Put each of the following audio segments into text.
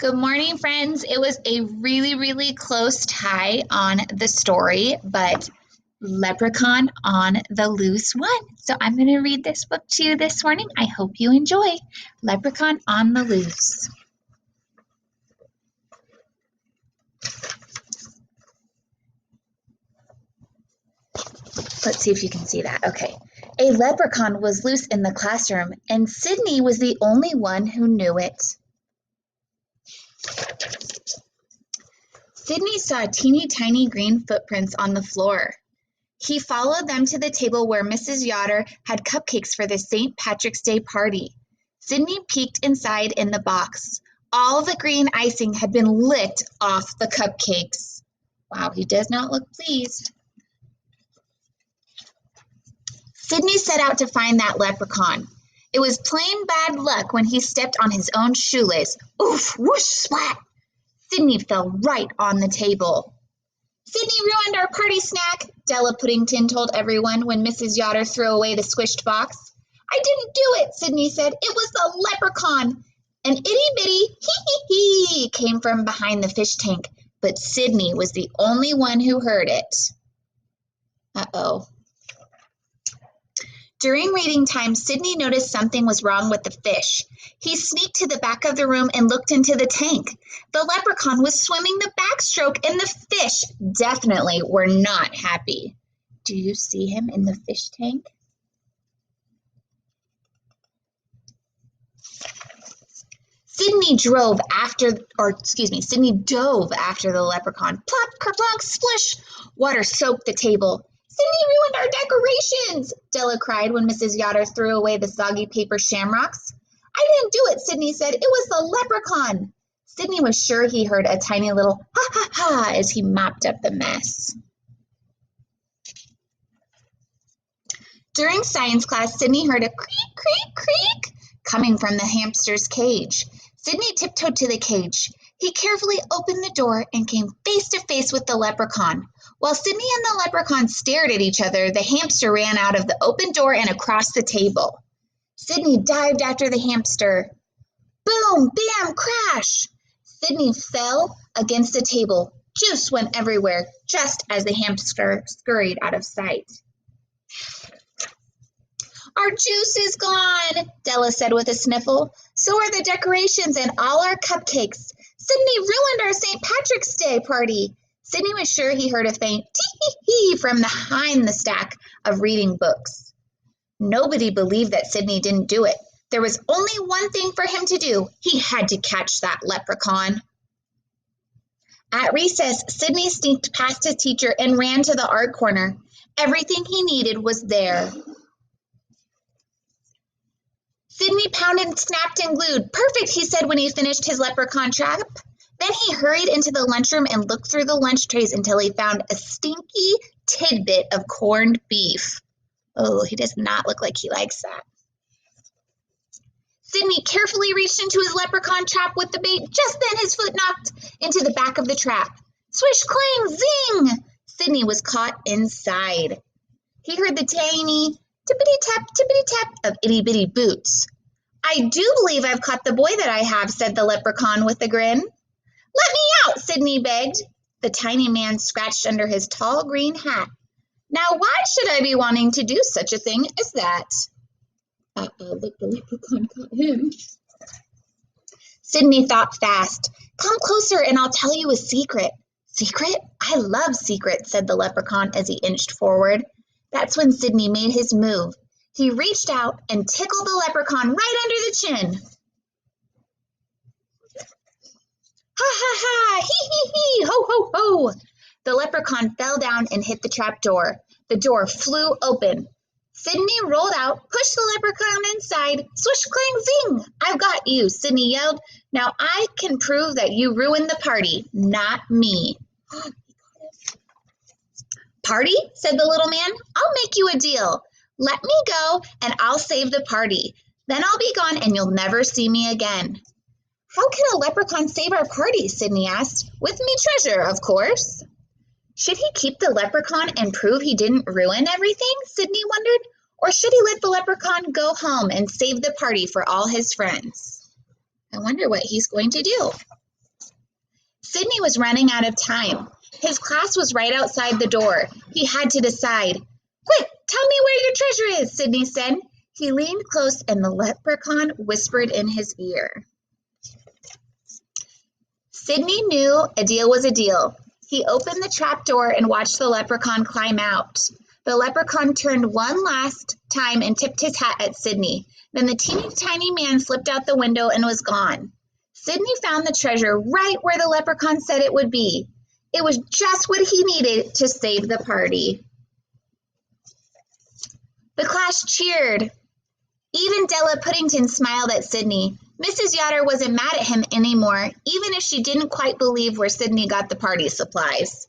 Good morning, friends. It was a really close tie on the story, but Leprechaun on the Loose won. So I'm going to read this book to you this morning. I hope you enjoy Leprechaun on the Loose. Let's see if you can see that. Okay. A leprechaun was loose in the classroom, and Sydney was the only one who knew it. Sydney saw teeny tiny green footprints on the floor. He followed them to the table where Mrs. Yoder had cupcakes for the St. Patrick's Day party. Sydney peeked inside in the box. All the green icing had been licked off the cupcakes. Wow, he does not look pleased. Sydney set out to find that leprechaun. It was plain bad luck when he stepped on his own shoelace. Oof, whoosh, splat! Sydney fell right on the table. Sydney ruined our party snack, Della Puddington told everyone when Mrs. Yoder threw away the squished box. I didn't do it, Sydney said. It was the leprechaun. An itty-bitty hee-hee-hee came from behind the fish tank, but Sydney was the only one who heard it. Uh-oh. During reading time, Sydney noticed something was wrong with the fish. He sneaked to the back of the room and looked into the tank. The leprechaun was swimming the backstroke, and the fish definitely were not happy. Do you see him in the fish tank? Sydney dove after the leprechaun. Plop, kerplunk, splish! Water soaked the table. Sydney ruined our decorations, Della cried when Mrs. Yoder threw away the soggy paper shamrocks. I didn't do it, Sydney said. It was the leprechaun. Sydney was sure he heard a tiny little ha as he mopped up the mess. During science class, Sydney heard a creak, creak, creak coming from the hamster's cage. Sydney tiptoed to the cage. He carefully opened the door and came face to face with the leprechaun. While Sydney and the leprechaun stared at each other, the hamster ran out of the open door and across the table. Sydney dived after the hamster. Boom, bam, crash! Sydney fell against the table. Juice went everywhere, just as the hamster scurried out of sight. Our juice is gone, Della said with a sniffle. So are the decorations and all our cupcakes. Sydney ruined our St. Patrick's Day party. Sydney was sure he heard a faint tee-hee-hee from behind the stack of reading books. Nobody believed that Sydney didn't do it. There was only one thing for him to do. He had to catch that leprechaun. At recess, Sydney sneaked past his teacher and ran to the art corner. Everything he needed was there. Sydney pounded, snapped, and glued. Perfect, he said when he finished his leprechaun trap. Then he hurried into the lunchroom and looked through the lunch trays until he found a stinky tidbit of corned beef. Oh, he does not look like he likes that. Sydney carefully reached into his leprechaun trap with the bait. Just then his foot knocked into the back of the trap. Swish, clang, zing! Sydney was caught inside. He heard the tiny tippity-tap of itty-bitty boots. I do believe I've caught the boy that I have, said the leprechaun with a grin. Let me out, Sydney begged. The tiny man scratched under his tall green hat. Now why should I be wanting to do such a thing as that? Look, the leprechaun caught him. Sydney thought fast. Come closer and I'll tell you a secret. Secret? I love secrets, said the leprechaun as he inched forward. That's when Sydney made his move. He reached out and tickled the leprechaun right under the chin. Ha ha ha, hee hee hee, ho ho ho. The leprechaun fell down and hit the trap door. The door flew open. Sydney rolled out, pushed the leprechaun inside. Swish, clang, zing! I've got you, Sydney yelled. Now I can prove that you ruined the party, not me. Party? Said the little man. I'll make you a deal. Let me go and I'll save the party. Then I'll be gone and you'll never see me again. How can a leprechaun save our party? Sydney asked. With me treasure, of course. Should he keep the leprechaun and prove he didn't ruin everything? Sydney wondered. Or should he let the leprechaun go home and save the party for all his friends? I wonder what he's going to do. Sidney was running out of time. His class was right outside the door. He had to decide. Quick, tell me where your treasure is, Sidney said. He leaned close and the leprechaun whispered in his ear. Sidney knew a deal was a deal. He opened the trap door and watched the leprechaun climb out. The leprechaun turned one last time and tipped his hat at Sidney. Then the teeny tiny man slipped out the window and was gone. Sidney found the treasure right where the leprechaun said it would be. It was just what he needed to save the party. The class cheered. Even Della Puddington smiled at Sidney. Mrs. Yotter wasn't mad at him anymore, even if she didn't quite believe where Sidney got the party supplies.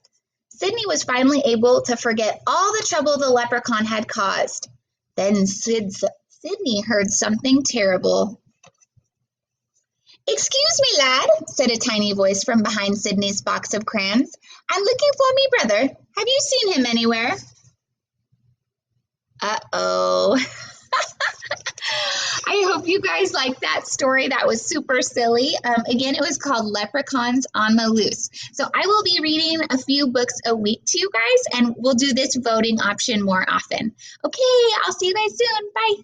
Sidney was finally able to forget all the trouble the leprechaun had caused. Then Sidney heard something terrible. "Excuse me, lad," said a tiny voice from behind Sidney's box of crayons. "I'm looking for me brother. Have you seen him anywhere?" Uh-oh. I hope you guys liked that story. That was super silly. Again, it was called Leprechauns on the Loose. So I will be reading a few books a week to you guys, and we'll do this voting option more often. Okay, I'll see you guys soon. Bye.